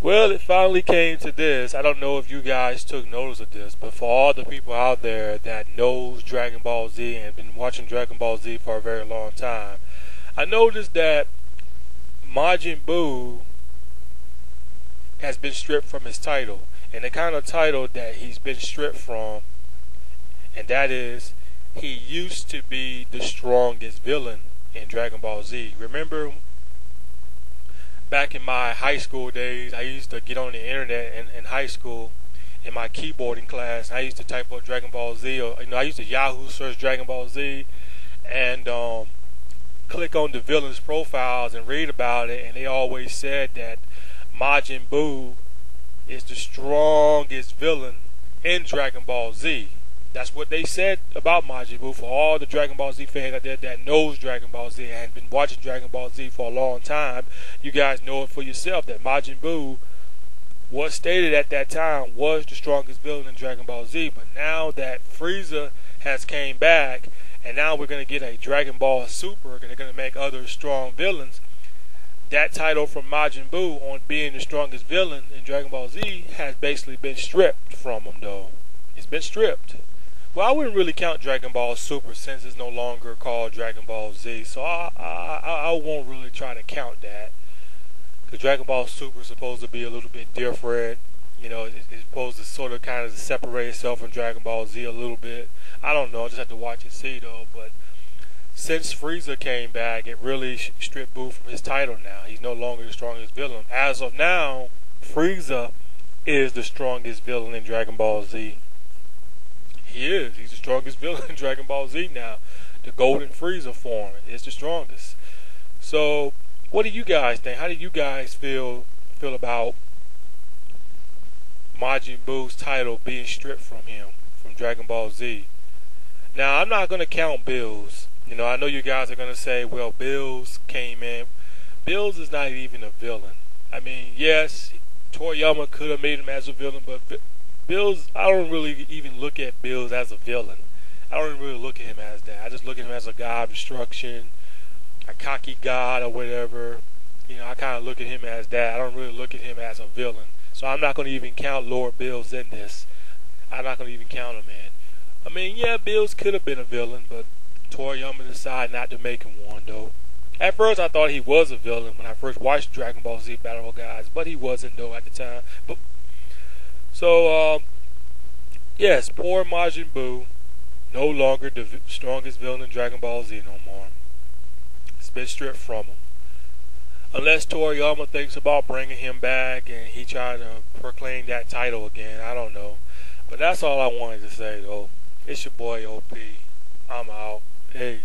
Well, it finally came to this. I don't know if you guys took notice of this, but for all the people out there that knows Dragon Ball Z and been watching Dragon Ball Z for a very long time, I noticed that Majin Buu has been stripped from his title. And the kind of title that he's been stripped from, and that is, he used to be the strongest villain in Dragon Ball Z. Remember, back in my high school days, I used to get on the internet in high school in my keyboarding class. I used to type up Dragon Ball Z, or I used to Yahoo search Dragon Ball Z, and click on the villains' profiles and read about it. And they always said that Majin Buu is the strongest villain in Dragon Ball Z. That's what they said about Majin Buu. For all the Dragon Ball Z fans out there that knows Dragon Ball Z and been watching Dragon Ball Z for a long time, you guys know it for yourself that Majin Buu was stated at that time was the strongest villain in Dragon Ball Z. But now that Frieza has came back, and now we're going to get a Dragon Ball Super, and they're going to make other strong villains, that title from Majin Buu on being the strongest villain in Dragon Ball Z has basically been stripped from him, though. It's been stripped. Well, I wouldn't really count Dragon Ball Super since it's no longer called Dragon Ball Z, so I won't really try to count that. Because Dragon Ball Super is supposed to be a little bit different. You know, it's supposed to sort of kind of separate itself from Dragon Ball Z a little bit. I don't know, I just have to watch and see, though. But since Frieza came back, it really stripped Buu from his title now. He's no longer the strongest villain. As of now, Frieza is the strongest villain in Dragon Ball Z. He is. He's the strongest villain in Dragon Ball Z now. The Golden Frieza form is the strongest. So, what do you guys think? How do you guys feel about Majin Buu's title being stripped from him, from Dragon Ball Z? Now, I'm not going to count Bills. You know, I know you guys are going to say, well, Bills came in. Bills is not even a villain. I mean, yes, Toriyama could have made him as a villain, but Bills, I don't really even look at Bills as a villain. I don't really look at him as that. I just look at him as a god of destruction, a cocky god or whatever. You know, I kind of look at him as that. I don't really look at him as a villain. So I'm not going to even count Lord Bills in this. I'm not going to even count him in. I mean, yeah, Bills could have been a villain, but Toriyama decided not to make him one, though. At first, I thought he was a villain when I first watched Dragon Ball Z Battle of Gods, but he wasn't, though, at the time. So, yes, poor Majin Buu, no longer the strongest villain in Dragon Ball Z no more. It's been stripped from him. Unless Toriyama thinks about bringing him back and he trying to proclaim that title again, I don't know. But that's all I wanted to say, though. It's your boy OP. I'm out. Peace.